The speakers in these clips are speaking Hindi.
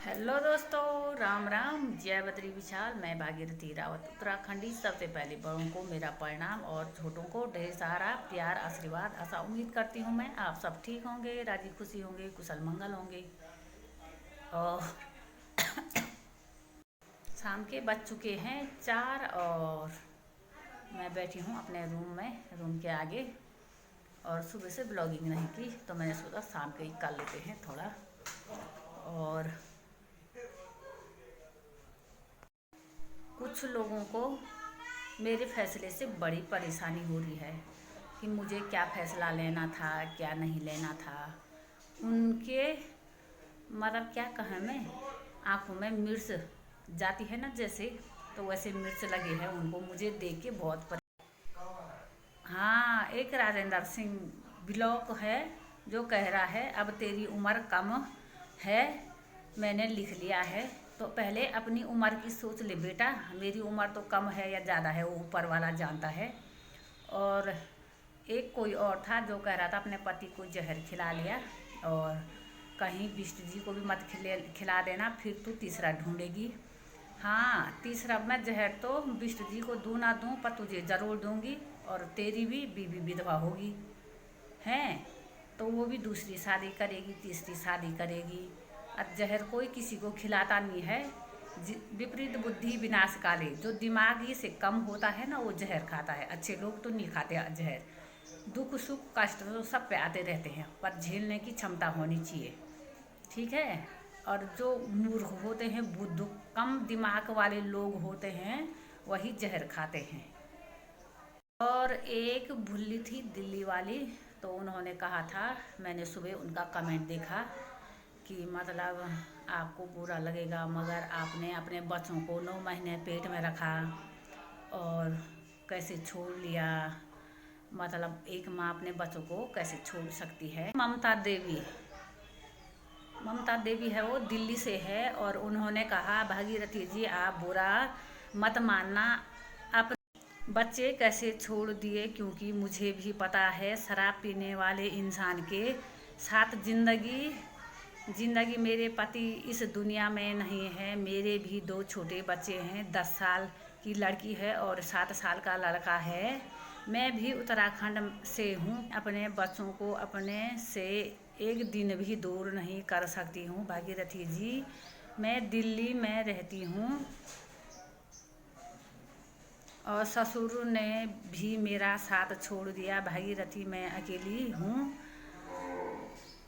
हेलो दोस्तों, राम राम, जय बद्री विशाल। मैं भागीरथी रावत उत्तराखंडी। सबसे पहले बड़ों को मेरा प्रणाम और छोटों को ढेर सारा प्यार आशीर्वाद। ऐसा उम्मीद करती हूँ मैं आप सब ठीक होंगे, राजी खुशी होंगे, कुशल मंगल होंगे। और शाम के बज चुके हैं 4 और मैं बैठी हूँ अपने रूम के आगे। और सुबह से ब्लॉगिंग नहीं की तो मैंने सोचा शाम के ही कर लेते हैं थोड़ा। और कुछ लोगों को मेरे फैसले से बड़ी परेशानी हो रही है कि मुझे क्या फ़ैसला लेना था, क्या नहीं लेना था। उनके मतलब क्या कहें, मैं आँखों में मिर्च जाती है ना जैसे, तो वैसे मिर्च लगे हैं उनको मुझे देख के बहुत हाँ, एक राजेंद्र सिंह ब्लॉक है जो कह रहा है अब तेरी उम्र कम है। मैंने लिख लिया है तो पहले अपनी उम्र की सोच ले बेटा। मेरी उम्र तो कम है या ज़्यादा है वो ऊपर वाला जानता है। और एक कोई और था जो कह रहा था अपने पति को जहर खिला लिया और कहीं बिष्ट जी को भी मत खिला देना, फिर तू तीसरा ढूंढेगी। हाँ, तीसरा मैं जहर तो बिष्ट जी को दूँ ना दूँ पर तुझे ज़रूर दूंगी। और तेरी भी बीवी विधवा होगी हैं, तो वो भी दूसरी शादी करेगी, तीसरी शादी करेगी। अब जहर कोई किसी को खिलाता नहीं है। विपरीत बुद्धि विनाश काले, जो दिमागी से कम होता है ना वो जहर खाता है। अच्छे लोग तो नहीं खाते जहर। दुख सुख कष्ट तो सब पे आते रहते हैं पर झेलने की क्षमता होनी चाहिए, ठीक है। और जो मूर्ख होते हैं, बुद्ध कम दिमाग वाले लोग होते हैं, वही जहर खाते हैं। और एक भुल्ली थी दिल्ली वाली, तो उन्होंने कहा था, मैंने सुबह उनका कमेंट देखा कि मतलब आपको बुरा लगेगा मगर आपने अपने बच्चों को 9 महीने पेट में रखा और कैसे छोड़ लिया। मतलब एक माँ अपने बच्चों को कैसे छोड़ सकती है। ममता देवी है, वो दिल्ली से है। और उन्होंने कहा भागीरथी जी आप बुरा मत मानना, अपने बच्चे कैसे छोड़ दिए, क्योंकि मुझे भी पता है शराब पीने वाले इंसान के साथ जिंदगी मेरे पति इस दुनिया में नहीं है। मेरे भी 2 छोटे बच्चे हैं, 10 साल की लड़की है और 7 साल का लड़का है। मैं भी उत्तराखंड से हूँ, अपने बच्चों को अपने से एक दिन भी दूर नहीं कर सकती हूँ। भागीरथी जी, मैं दिल्ली में रहती हूँ और ससुर ने भी मेरा साथ छोड़ दिया। भागीरथी मैं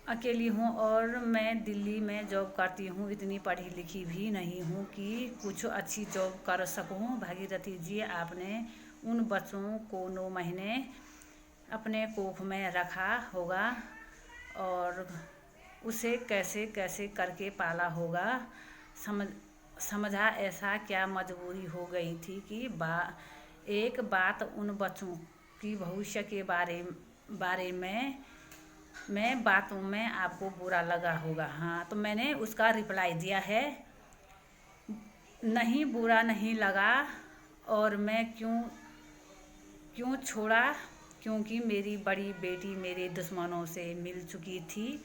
अकेली हूँ और मैं दिल्ली में जॉब करती हूँ। इतनी पढ़ी लिखी भी नहीं हूँ कि कुछ अच्छी जॉब कर सकूँ। भागीरथी जी, आपने उन बच्चों को 9 महीने अपने कोख में रखा होगा और उसे कैसे कैसे करके पाला होगा। समझा ऐसा क्या मजबूरी हो गई थी कि एक बात उन बच्चों की भविष्य के बारे में बातों में आपको बुरा लगा होगा। हाँ, तो मैंने उसका रिप्लाई दिया है, नहीं बुरा नहीं लगा। और मैं क्यों छोड़ा, क्योंकि मेरी बड़ी बेटी मेरे दुश्मनों से मिल चुकी थी।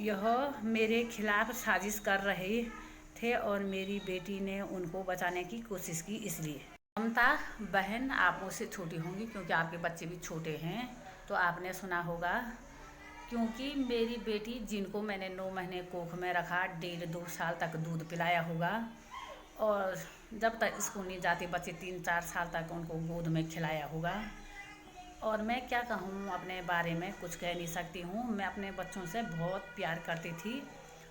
यह मेरे खिलाफ साजिश कर रहे थे और मेरी बेटी ने उनको बचाने की कोशिश की, इसलिए। ममता बहन, आप मुझसे छोटी होंगी क्योंकि आपके बच्चे भी छोटे हैं, तो आपने सुना होगा। क्योंकि मेरी बेटी जिनको मैंने 9 महीने कोख में रखा, 1.5-2 साल तक दूध पिलाया होगा और जब तक स्कूल नहीं जाते बच्चे 3-4 साल तक उनको गोद में खिलाया होगा। और मैं क्या कहूँ, अपने बारे में कुछ कह नहीं सकती हूँ। मैं अपने बच्चों से बहुत प्यार करती थी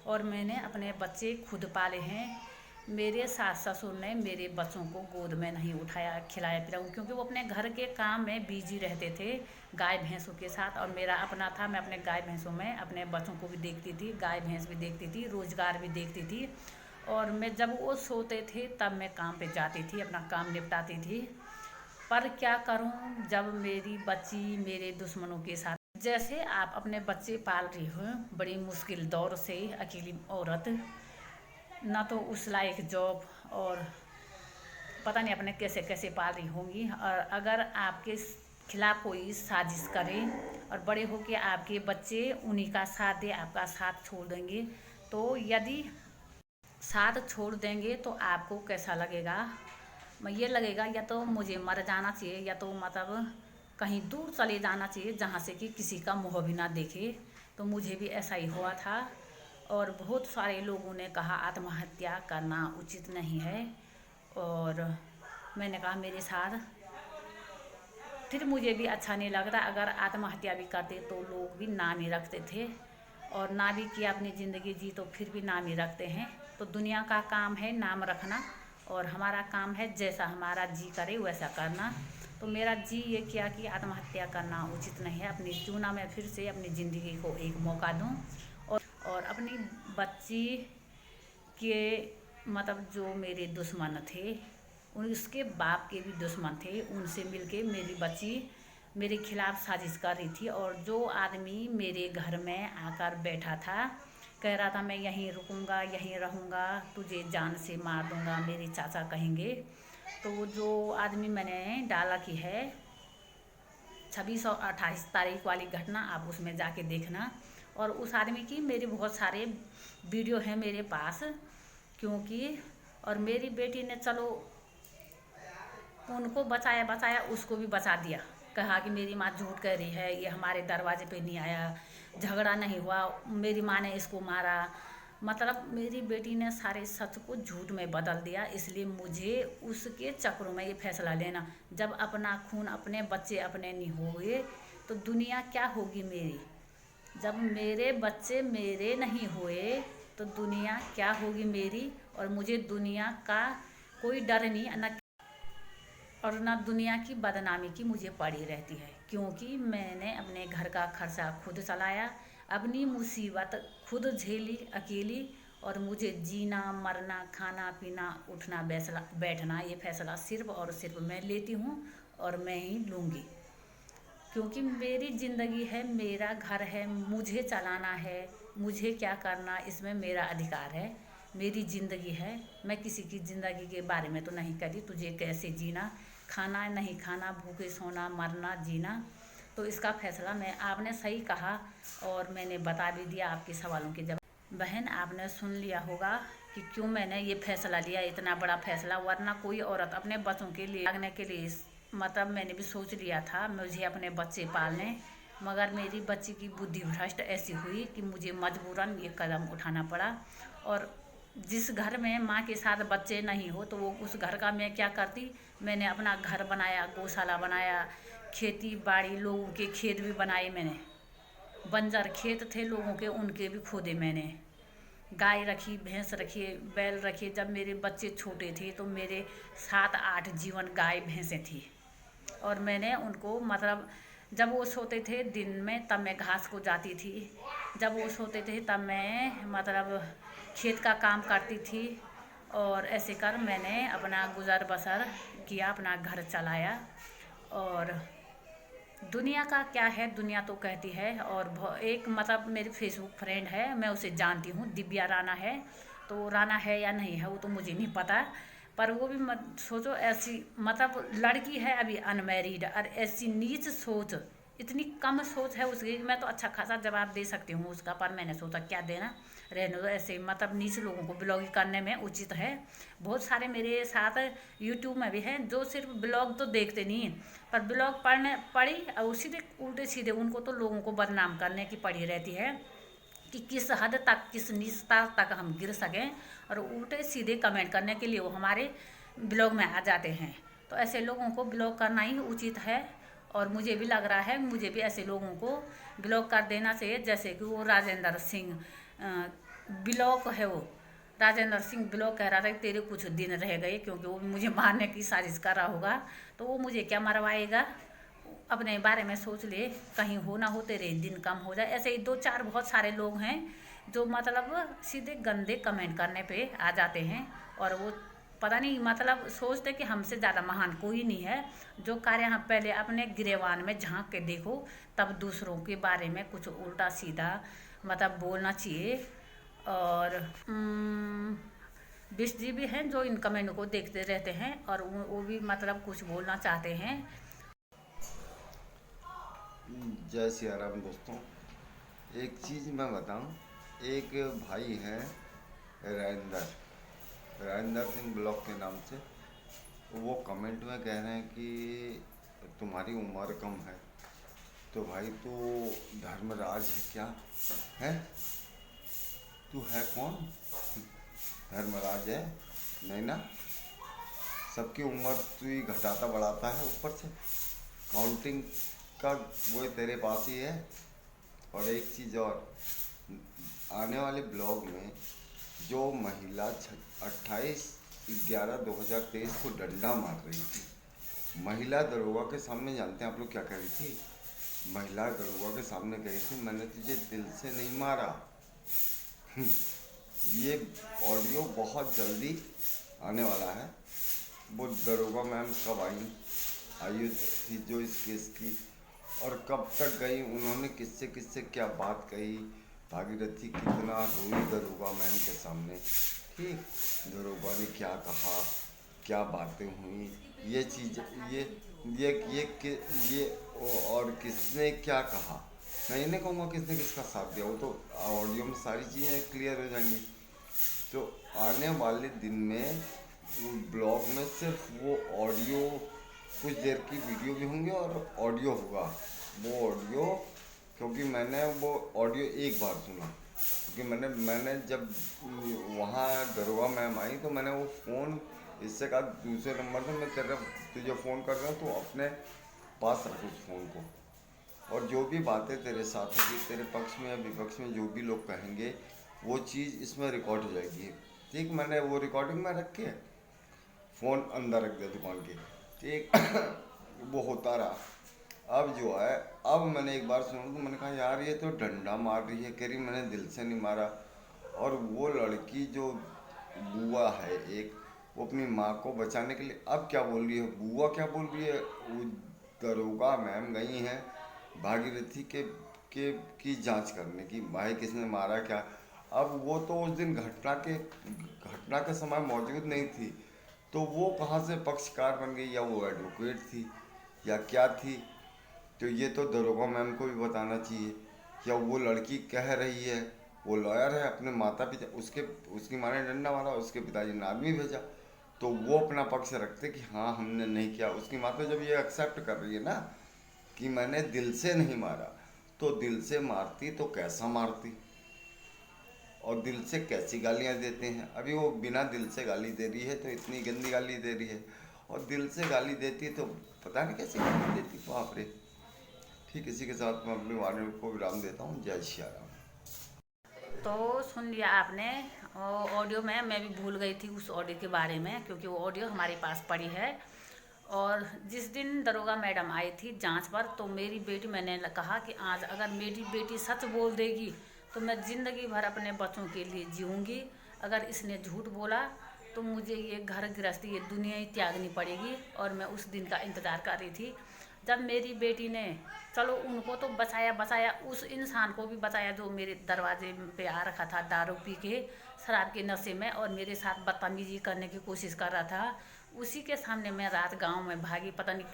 और मैंने अपने बच्चे खुद पाले हैं। मेरे सास ससुर ने मेरे बच्चों को गोद में नहीं उठाया, खिलाया पिलाया, क्योंकि वो अपने घर के काम में बिजी रहते थे गाय भैंसों के साथ। और मेरा अपना था, मैं अपने गाय भैंसों में अपने बच्चों को भी देखती थी, गाय भैंस भी देखती थी, रोज़गार भी देखती थी। और मैं जब वो सोते थे तब मैं काम पे जाती थी, अपना काम निपटाती थी। पर क्या करूं, जब मेरी बच्ची मेरे दुश्मनों के साथ। जैसे आप अपने बच्चे पाल रही हो बड़ी मुश्किल दौर से, अकेली औरत, ना तो उस लायक जॉब, और पता नहीं अपने कैसे कैसे पाल रही होंगी। और अगर आपके खिलाफ कोई साजिश करे और बड़े होके आपके बच्चे उन्हीं का साथ दे, आपका साथ छोड़ देंगे, तो यदि साथ छोड़ देंगे तो आपको कैसा लगेगा? मैं ये लगेगा या तो मुझे मर जाना चाहिए या तो मतलब कहीं दूर चले जाना चाहिए जहाँ से कि किसी का मुँह भी ना देखे। तो मुझे भी ऐसा ही हुआ था और बहुत सारे लोगों ने कहा आत्महत्या करना उचित नहीं है। और मैंने कहा मेरे साथ फिर मुझे भी अच्छा नहीं लगता। अगर आत्महत्या भी करते तो लोग भी नाम ही रखते थे, और ना भी किया अपनी ज़िंदगी जी तो फिर भी नाम ही रखते हैं। तो दुनिया का काम है नाम रखना, और हमारा काम है जैसा हमारा जी करे वैसा करना। तो मेरा जी ये किया कि आत्महत्या करना उचित नहीं है। अपनी चुना मैं फिर से अपनी ज़िंदगी को एक मौका दूं, और अपनी बच्ची के मतलब जो मेरे दुश्मन थे, उसके बाप के भी दुश्मन थे, उनसे मिलके मेरी बच्ची मेरे खिलाफ साजिश कर रही थी। और जो आदमी मेरे घर में आकर बैठा था, कह रहा था मैं यहीं रुकूंगा, यहीं रहूँगा, तुझे जान से मार दूंगा, मेरे चाचा कहेंगे। तो वो जो आदमी मैंने डाला की है 26 और 28 तारीख वाली घटना, आप उसमें जाके देखना। और उस आदमी की मेरे बहुत सारे वीडियो हैं मेरे पास, क्योंकि और मेरी बेटी ने चलो उनको बचाया बचाया, उसको भी बचा दिया। कहा कि मेरी माँ झूठ कह रही है, ये हमारे दरवाजे पे नहीं आया, झगड़ा नहीं हुआ, मेरी माँ ने इसको मारा। मतलब मेरी बेटी ने सारे सच को झूठ में बदल दिया। इसलिए मुझे उसके चक्रों में ये फैसला लेना, जब अपना खून अपने बच्चे अपने नहीं हुए तो दुनिया क्या होगी मेरी। जब मेरे बच्चे मेरे नहीं हुए तो दुनिया क्या होगी मेरी। और मुझे दुनिया का कोई डर नहीं, न और ना दुनिया की बदनामी की मुझे पड़ी रहती है, क्योंकि मैंने अपने घर का खर्चा खुद चलाया, अपनी मुसीबत खुद झेली अकेली। और मुझे जीना मरना खाना पीना उठना बैठना ये फैसला सिर्फ और सिर्फ मैं लेती हूँ, और मैं ही लूँगी। क्योंकि मेरी ज़िंदगी है, मेरा घर है, मुझे चलाना है, मुझे क्या करना इसमें मेरा अधिकार है। मेरी ज़िंदगी है, मैं किसी की ज़िंदगी के बारे में तो नहीं कहती तुझे कैसे जीना, खाना नहीं खाना, भूखे सोना मरना जीना। तो इसका फैसला मैं आपने सही कहा और मैंने बता भी दिया आपके सवालों के जवाब। बहन आपने सुन लिया होगा कि क्यों मैंने ये फैसला लिया, इतना बड़ा फैसला। वरना कोई औरत अपने बच्चों के लिए लगने के लिए मतलब मैंने भी सोच लिया था मुझे अपने बच्चे पालने, मगर मेरी बच्ची की बुद्धि भ्रष्ट ऐसी हुई कि मुझे मजबूरन ये कदम उठाना पड़ा। और जिस घर में माँ के साथ बच्चे नहीं हो तो वो उस घर का मैं क्या करती। मैंने अपना घर बनाया, गौशाला बनाया, खेती बाड़ी, लोगों के खेत भी बनाए मैंने, बंजर खेत थे लोगों के उनके भी खोदे मैंने, गाय रखी, भैंस रखी, बैल रखी। जब मेरे बच्चे छोटे थे तो मेरे 7-8 जीवन गाय भैंसें थी, और मैंने उनको मतलब जब वो सोते थे दिन में तब मैं घास को जाती थी, जब वो सोते थे तब मैं मतलब खेत का काम करती थी। और ऐसे कर मैंने अपना गुजर बसर किया, अपना घर चलाया। और दुनिया का क्या है, दुनिया तो कहती है। और एक मतलब मेरी फेसबुक फ्रेंड है, मैं उसे जानती हूँ, दिव्या राणा है। तो राणा है या नहीं है वो तो मुझे नहीं पता, पर वो भी मत सोचो ऐसी मतलब लड़की है अभी अनमैरिड, और ऐसी नीच सोच, इतनी कम सोच है उसकी। मैं तो अच्छा खासा जवाब दे सकती हूँ उसका, पर मैंने सोचा क्या देना, रहने दो। ऐसे मतलब नीच लोगों को ब्लॉगिंग करने में उचित है। बहुत सारे मेरे साथ यूट्यूब में भी हैं जो सिर्फ ब्लॉग तो देखते नहीं, पर ब्लॉग पढ़ी और सीधे उल्टे सीधे उनको तो लोगों को बदनाम करने की पड़ी रहती है कि किस हद तक, किस नीचता तक हम गिर सकें। और उल्टे सीधे कमेंट करने के लिए वो हमारे ब्लॉग में आ जाते हैं। तो ऐसे लोगों को ब्लॉक करना ही उचित है, और मुझे भी लग रहा है मुझे भी ऐसे लोगों को ब्लॉक कर देना चाहिए। जैसे कि वो राजेंद्र सिंह ब्लॉक है, वो राजेंद्र सिंह ब्लॉक कह रहा था कि तेरे कुछ दिन रह गए, क्योंकि वो मुझे मारने की साजिश कर रहा होगा। तो वो मुझे क्या मरवाएगा, अपने बारे में सोच ले, कहीं हो ना हो तेरे दिन कम हो जाए। ऐसे ही 2-4 बहुत सारे लोग हैं जो मतलब सीधे गंदे कमेंट करने पे आ जाते हैं, और वो पता नहीं मतलब सोचते कि हमसे ज़्यादा महान कोई नहीं है। जो कार्य हम पहले अपने गिरेवान में झांक के देखो, तब दूसरों के बारे में कुछ उल्टा सीधा मतलब बोलना चाहिए। और बिश जी भी हैं जो इन कमेंट को देखते रहते हैं, और वो भी मतलब कुछ बोलना चाहते हैं। जय सिया राम दोस्तों। एक चीज़ मैं बताऊं, एक भाई है राजेंद्र, राजेंद्र सिंह ब्लॉग के नाम से। वो कमेंट में कह रहे हैं कि तुम्हारी उम्र कम है, तो भाई तू धर्मराज है क्या? है तू है कौन? धर्मराज है? नहीं ना। सबकी उम्र तू ही घटाता बढ़ाता है ऊपर से। काउंटिंग का वो तेरे पास ही है। और एक चीज़ और, आने वाले ब्लॉग में जो महिला 28/11/2023 को डंडा मार रही थी, महिला दरोगा के सामने, जानते हैं आप लोग क्या कह रही थी? महिला दरोगा के सामने कही थी, मैंने तुझे दिल से नहीं मारा। ये ऑडियो बहुत जल्दी आने वाला है। वो दरोगा मैम कब आई थी जो इस केस की, और कब तक गई, उन्होंने किससे किससे क्या बात कही, भागीरथी कितना रोई दरोगा मैम के सामने। ठीक, दरोगा ने क्या कहा, क्या बातें हुई, ये चीज़, ये और किसने क्या कहा। मैं ये नहीं कहूँगा किसने किसका साथ दिया, वो तो ऑडियो में सारी चीज़ें क्लियर हो जाएंगी। तो आने वाले दिन में ब्लॉग में सिर्फ वो ऑडियो, कुछ देर की वीडियो भी होंगे और ऑडियो होगा। वो ऑडियो, क्योंकि मैंने वो ऑडियो एक बार सुना, क्योंकि मैंने जब वहाँ दरोगा मैम आई तो मैंने वो फ़ोन इससे कहा दूसरे नंबर से, मैं तुझे फ़ोन कर रहा हूँ, तो अपने पास रख उस फ़ोन को, और जो भी बातें तेरे साथ होगी, तेरे पक्ष में या विपक्ष में जो भी लोग कहेंगे, वो चीज़ इसमें रिकॉर्ड हो जाएगी। ठीक, मैंने वो रिकॉर्डिंग में रख के फ़ोन अंदर रख दिया दुकान के। ठीक। वो होता रहा। अब जो है, अब मैंने एक बार सुना तो मैंने कहा यार ये तो डंडा मार रही है, कह रही मैंने दिल से नहीं मारा। और वो लड़की जो बुआ है एक, वो अपनी माँ को बचाने के लिए अब क्या बोल रही है, बुआ क्या बोल रही है, वो दरोगा मैम गई हैं भागीरथी के की जांच करने की, भाई किसने मारा क्या। अब वो तो उस दिन घटना के समय मौजूद नहीं थी, तो वो कहाँ से पक्षकार बन गई, या वो एडवोकेट थी या क्या थी। तो ये तो दरोगा मैम को भी बताना चाहिए। या वो लड़की कह रही है, वो लॉयर है, अपने माता पिता, उसकी माँ ने डंडा मारा, उसके पिताजी ने आदमी भेजा, तो वो अपना पक्ष रखते कि हाँ हमने नहीं किया। उसकी माँ तो जब ये एक्सेप्ट कर रही है ना कि मैंने दिल से नहीं मारा, तो दिल से मारती तो कैसा मारती, और दिल से कैसी गालियाँ देते हैं। अभी वो बिना दिल से गाली दे रही है तो इतनी गंदी गाली दे रही है, और दिल से गाली देती तो पता नहीं कैसी गाली देती, बाप रे। ठीक, इसी के साथ मैं अपने वाणी को विराम देता हूँ। जय श्री राम। तो सुन लिया आपने ऑडियो में, मैं भी भूल गई थी उस ऑडियो के बारे में, क्योंकि वो ऑडियो हमारे पास पड़ी है। और जिस दिन दरोगा मैडम आई थी जांच पर, तो मेरी बेटी, मैंने कहा कि आज अगर मेरी बेटी सच बोल देगी तो मैं ज़िंदगी भर अपने बच्चों के लिए जीऊँगी। अगर इसने झूठ बोला तो मुझे ये घर गृहस्थी, ये दुनिया ही त्यागनी पड़ेगी। और मैं उस दिन का इंतज़ार कर रही थी जब मेरी बेटी ने, चलो उनको तो बचाया, उस इंसान को भी बचाया जो मेरे दरवाजे पे आ रखा था दारू पी के, शराब के नशे में, और मेरे साथ बदतमीजी करने की कोशिश कर रहा था। उसी के सामने मैं रात गांव में भागी, पता नहीं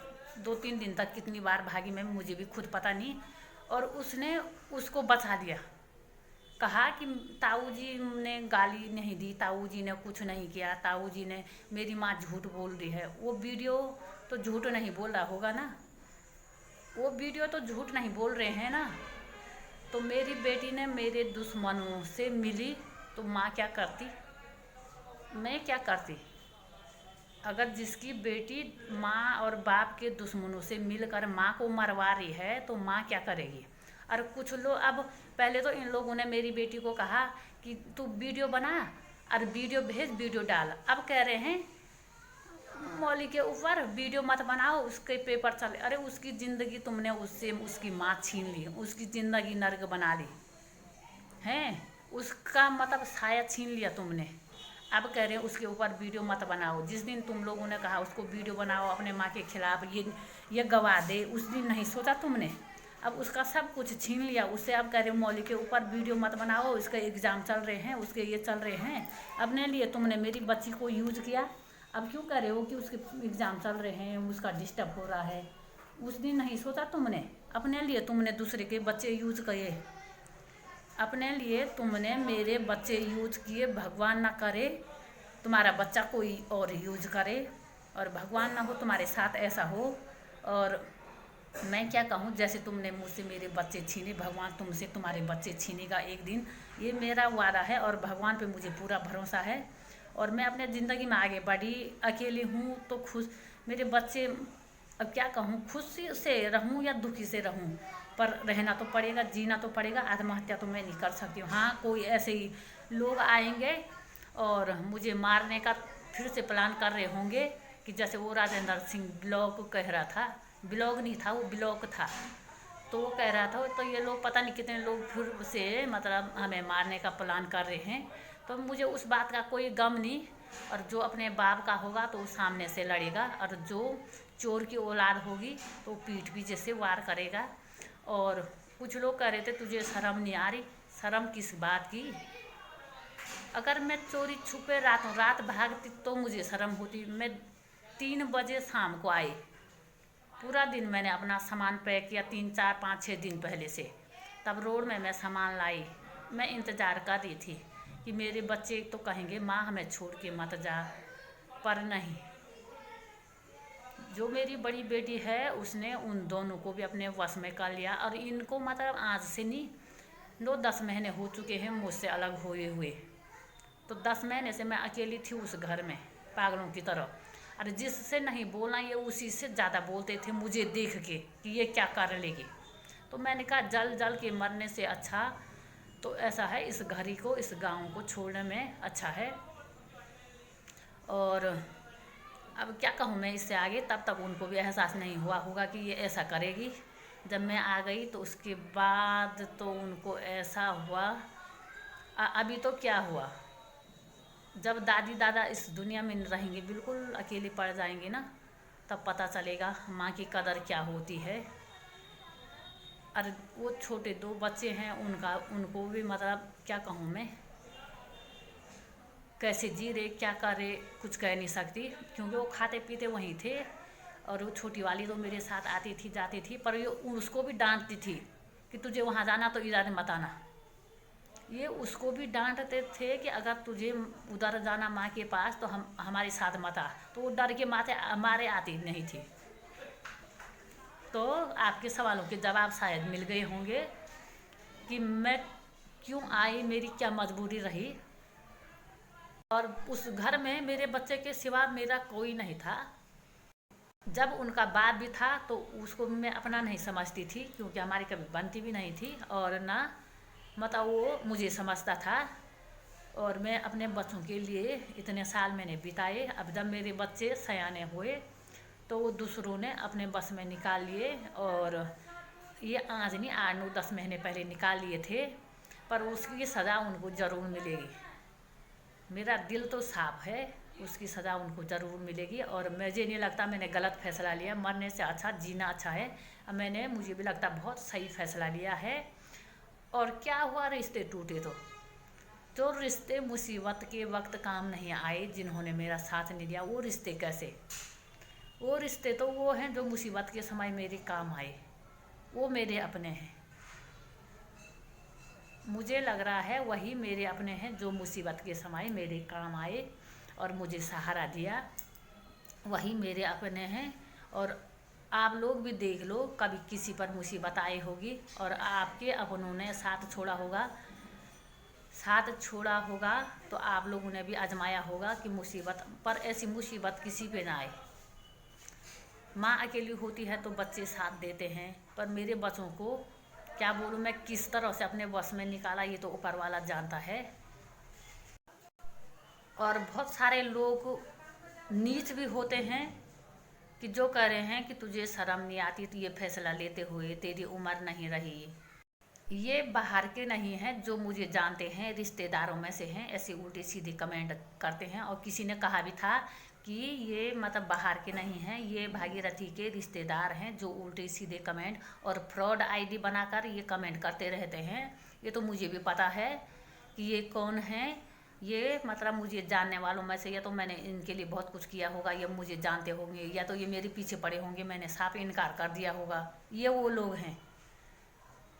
2-3 दिन तक कितनी बार भागी मैं, मुझे भी खुद पता नहीं। और उसने उसको बचा दिया। कहा कि ताऊ जी ने गाली नहीं दी, ताऊ जी ने कुछ नहीं किया, ताऊ जी ने, मेरी माँ झूठ बोल रही है। वो वीडियो तो झूठ नहीं बोल रहा होगा ना, वो वीडियो तो झूठ नहीं बोल रहे हैं ना। तो मेरी बेटी ने मेरे दुश्मनों से मिली तो माँ क्या करती, मैं क्या करती। अगर जिसकी बेटी माँ और बाप के दुश्मनों से मिलकर माँ को मरवा रही है तो माँ क्या करेगी। और कुछ लोग, अब पहले तो इन लोगों ने मेरी बेटी को कहा कि तू वीडियो बना और वीडियो भेज, वीडियो डाल। अब कह रहे हैं मौली के ऊपर वीडियो मत बनाओ, उसके पेपर चले। अरे उसकी ज़िंदगी तुमने उससे, उसकी माँ छीन ली, उसकी ज़िंदगी नर्क बना ली हैं, उसका मतलब साया छीन लिया तुमने। अब कह रहे हैं उसके ऊपर वीडियो मत बनाओ। जिस दिन तुम लोगों ने कहा उसको वीडियो बनाओ अपने माँ के खिलाफ, ये गवाह दे, उस दिन नहीं सोचा तुमने। अब उसका सब कुछ छीन लिया उससे। अब कह रहे मौली के ऊपर वीडियो मत बनाओ, इसके एग्ज़ाम चल रहे हैं, उसके ये चल रहे हैं। अपने लिए तुमने मेरी बच्ची को यूज किया, अब क्यों कह रहे हो कि उसके एग्ज़ाम चल रहे हैं, उसका डिस्टर्ब हो रहा है। उस दिन नहीं सोचा तुमने, अपने लिए तुमने दूसरे के बच्चे यूज किए, अपने लिए तुमने मेरे बच्चे यूज किए। भगवान ना करे तुम्हारा बच्चा कोई और यूज करे, और भगवान ना हो तुम्हारे साथ ऐसा हो। और मैं क्या कहूँ, जैसे तुमने मुझसे मेरे बच्चे छीने, भगवान तुमसे तुम्हारे बच्चे छीनेगा एक दिन, ये मेरा वादा है और भगवान पे मुझे पूरा भरोसा है। और मैं अपने ज़िंदगी में आगे बढ़ी, अकेली हूँ तो खुश, मेरे बच्चे, अब क्या कहूँ, खुशी से रहूँ या दुखी से रहूँ, पर रहना तो पड़ेगा, जीना तो पड़ेगा। आत्महत्या तो मैं नहीं कर सकती हूँ। हाँ, कोई ऐसे ही लोग आएंगे और मुझे मारने का फिर से प्लान कर रहे होंगे, कि जैसे वो राजेंद्र सिंह ब्लॉग कह रहा था, ब्लॉग नहीं था वो ब्लॉग था, तो वो कह रहा था, तो ये लोग पता नहीं कितने लोग फिर से मतलब हमें मारने का प्लान कर रहे हैं। तो मुझे उस बात का कोई गम नहीं, और जो अपने बाप का होगा तो वो सामने से लड़ेगा, और जो चोर की औलाद होगी तो पीठ पीछे से वार करेगा। और कुछ लोग कह रहे थे तुझे शर्म नहीं आ रही, शर्म किस बात की? अगर मैं चोरी छुपे रातों रात भागती तो मुझे शर्म होती। मैं 3 बजे शाम को आई, पूरा दिन मैंने अपना सामान पैक किया, 3 4 5 6 दिन पहले से, तब रोड में मैं सामान लाई। मैं इंतज़ार कर रही थी कि मेरे बच्चे तो कहेंगे माँ हमें छोड़ के मत जा, पर नहीं। जो मेरी बड़ी बेटी है उसने उन दोनों को भी अपने वश में कर लिया, और इनको मतलब आज से नहीं, 9-10 महीने हो चुके हैं मुझसे अलग हुए हुए। तो 10 महीने से मैं अकेली थी उस घर में पागलों की तरह। अरे जिससे नहीं बोलना ये उसी से ज़्यादा बोलते थे मुझे देख के कि ये क्या कर लेगी। तो मैंने कहा जल जल के मरने से अच्छा तो ऐसा है, इस घड़ी को, इस गांव को छोड़ने में अच्छा है। और अब क्या कहूँ मैं इससे आगे, तब तक उनको भी एहसास नहीं हुआ होगा कि ये ऐसा करेगी। जब मैं आ गई तो उसके बाद तो उनको ऐसा हुआ। अभी तो क्या हुआ, जब दादी दादा इस दुनिया में रहेंगे, बिल्कुल अकेले पड़ जाएंगे ना, तब पता चलेगा माँ की कदर क्या होती है। और वो छोटे 2 बच्चे हैं, उनको भी मतलब क्या कहूँ मैं, कैसे जी रहे क्या कर रहे कुछ कह नहीं सकती, क्योंकि वो खाते पीते वहीं थे। और वो छोटी वाली तो मेरे साथ आती थी जाती थी, पर ये उसको भी डांटती थी कि तुझे वहाँ जाना तो इधर मत आना। ये उसको भी डांटते थे कि अगर तुझे उधर जाना माँ के पास तो हमारे साथ मत आ, तो वो डर के मारे आती नहीं थी। तो आपके सवालों के जवाब शायद मिल गए होंगे कि मैं क्यों आई, मेरी क्या मजबूरी रही। और उस घर में मेरे बच्चे के सिवा मेरा कोई नहीं था। जब उनका बाप भी था तो उसको मैं अपना नहीं समझती थी, क्योंकि हमारी कभी बनती भी नहीं थी, और ना मतलब वो मुझे समझता था। और मैं अपने बच्चों के लिए इतने साल मैंने बिताए। अब जब मेरे बच्चे सयाने हुए तो वो दूसरों ने अपने बस में निकाल लिए, और ये आज नहीं 8-9-10 महीने पहले निकाल लिए थे, पर उसकी सज़ा उनको ज़रूर मिलेगी। मेरा दिल तो साफ है, उसकी सज़ा उनको ज़रूर मिलेगी। और मुझे नहीं लगता मैंने गलत फैसला लिया, मरने से अच्छा जीना अच्छा है। मैंने, मुझे भी लगता बहुत सही फैसला लिया है। और क्या हुआ, रिश्ते टूटे तो जो रिश्ते मुसीबत के वक्त काम नहीं आए, जिन्होंने मेरा साथ नहीं दिया, वो रिश्ते कैसे, वो रिश्ते तो वो हैं जो मुसीबत के समय मेरे काम आए, वो मेरे अपने हैं। मुझे लग रहा है वही मेरे अपने हैं जो मुसीबत के समय मेरे काम आए और मुझे सहारा दिया, वही मेरे अपने हैं। और आप लोग भी देख लो, कभी किसी पर मुसीबत आई होगी और आपके अपनों ने साथ छोड़ा होगा तो आप लोगों ने भी आजमाया होगा कि मुसीबत पर, ऐसी मुसीबत किसी पे ना आए। माँ अकेली होती है तो बच्चे साथ देते हैं, पर मेरे बच्चों को क्या बोलूँ मैं, किस तरह से अपने बस में निकाला ये तो ऊपर वाला जानता है। और बहुत सारे लोग नीच भी होते हैं कि जो कह रहे हैं कि तुझे शर्म नहीं आती तो ये फैसला लेते हुए, तेरी उम्र नहीं रही। ये बाहर के नहीं हैं, जो मुझे जानते हैं रिश्तेदारों में से हैं, ऐसे उल्टे सीधे कमेंट करते हैं। और किसी ने कहा भी था कि ये मतलब बाहर के नहीं हैं, ये भागीरथी के रिश्तेदार हैं, जो उल्टे सीधे कमेंट और फ्रॉड आईडी बनाकर ये कमेंट करते रहते हैं। ये तो मुझे भी पता है कि ये कौन है। ये मतलब मुझे जानने वालों में से, या तो मैंने इनके लिए बहुत कुछ किया होगा, या मुझे जानते होंगे, या तो ये मेरे पीछे पड़े होंगे, मैंने साफ इनकार कर दिया होगा। ये वो लोग हैं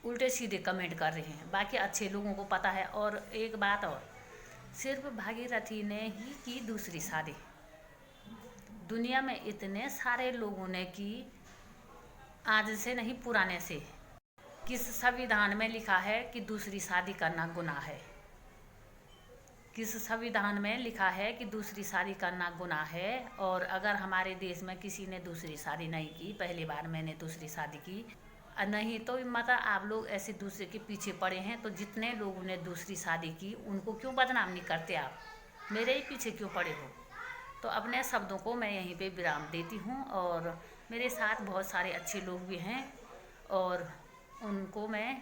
उल्टे सीधे कमेंट कर रहे हैं, बाकी अच्छे लोगों को पता है। और एक बात और, सिर्फ भागीरथी ने ही की दूसरी शादी। दुनिया में इतने सारे लोगों ने की, आज से नहीं पुराने से। किस संविधान में लिखा है कि दूसरी शादी करना गुनाह है? किस संविधान में लिखा है कि दूसरी शादी करना गुनाह है? और अगर हमारे देश में किसी ने दूसरी शादी नहीं की, पहली बार मैंने दूसरी शादी की, नहीं तो मतलब आप लोग ऐसे दूसरे के पीछे पड़े हैं, तो जितने लोगों ने दूसरी शादी की उनको क्यों बदनाम नहीं करते आप? मेरे ही पीछे क्यों पड़े हो? तो अपने शब्दों को मैं यहीं पे विराम देती हूँ। और मेरे साथ बहुत सारे अच्छे लोग भी हैं और उनको मैं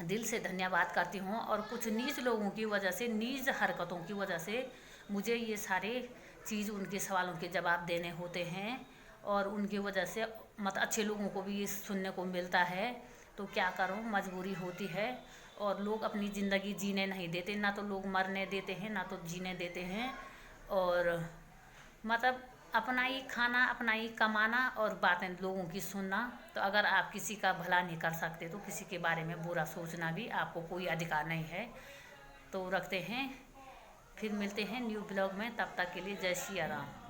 दिल से धन्यवाद करती हूँ। और कुछ नीच लोगों की वजह से, नीच हरकतों की वजह से मुझे ये सारे चीज़, उनके सवालों के जवाब देने होते हैं और उनकी वजह से अच्छे लोगों को भी ये सुनने को मिलता है। तो क्या करूँ, मजबूरी होती है। और लोग अपनी ज़िंदगी जीने नहीं देते, ना तो लोग मरने देते हैं ना तो जीने देते हैं। और अपना ही खाना, अपना ही कमाना और बातें लोगों की सुनना। तो अगर आप किसी का भला नहीं कर सकते तो किसी के बारे में बुरा सोचना भी आपको कोई अधिकार नहीं है। तो रखते हैं, फिर मिलते हैं न्यू ब्लॉग में। तब तक के लिए जय श्री राम।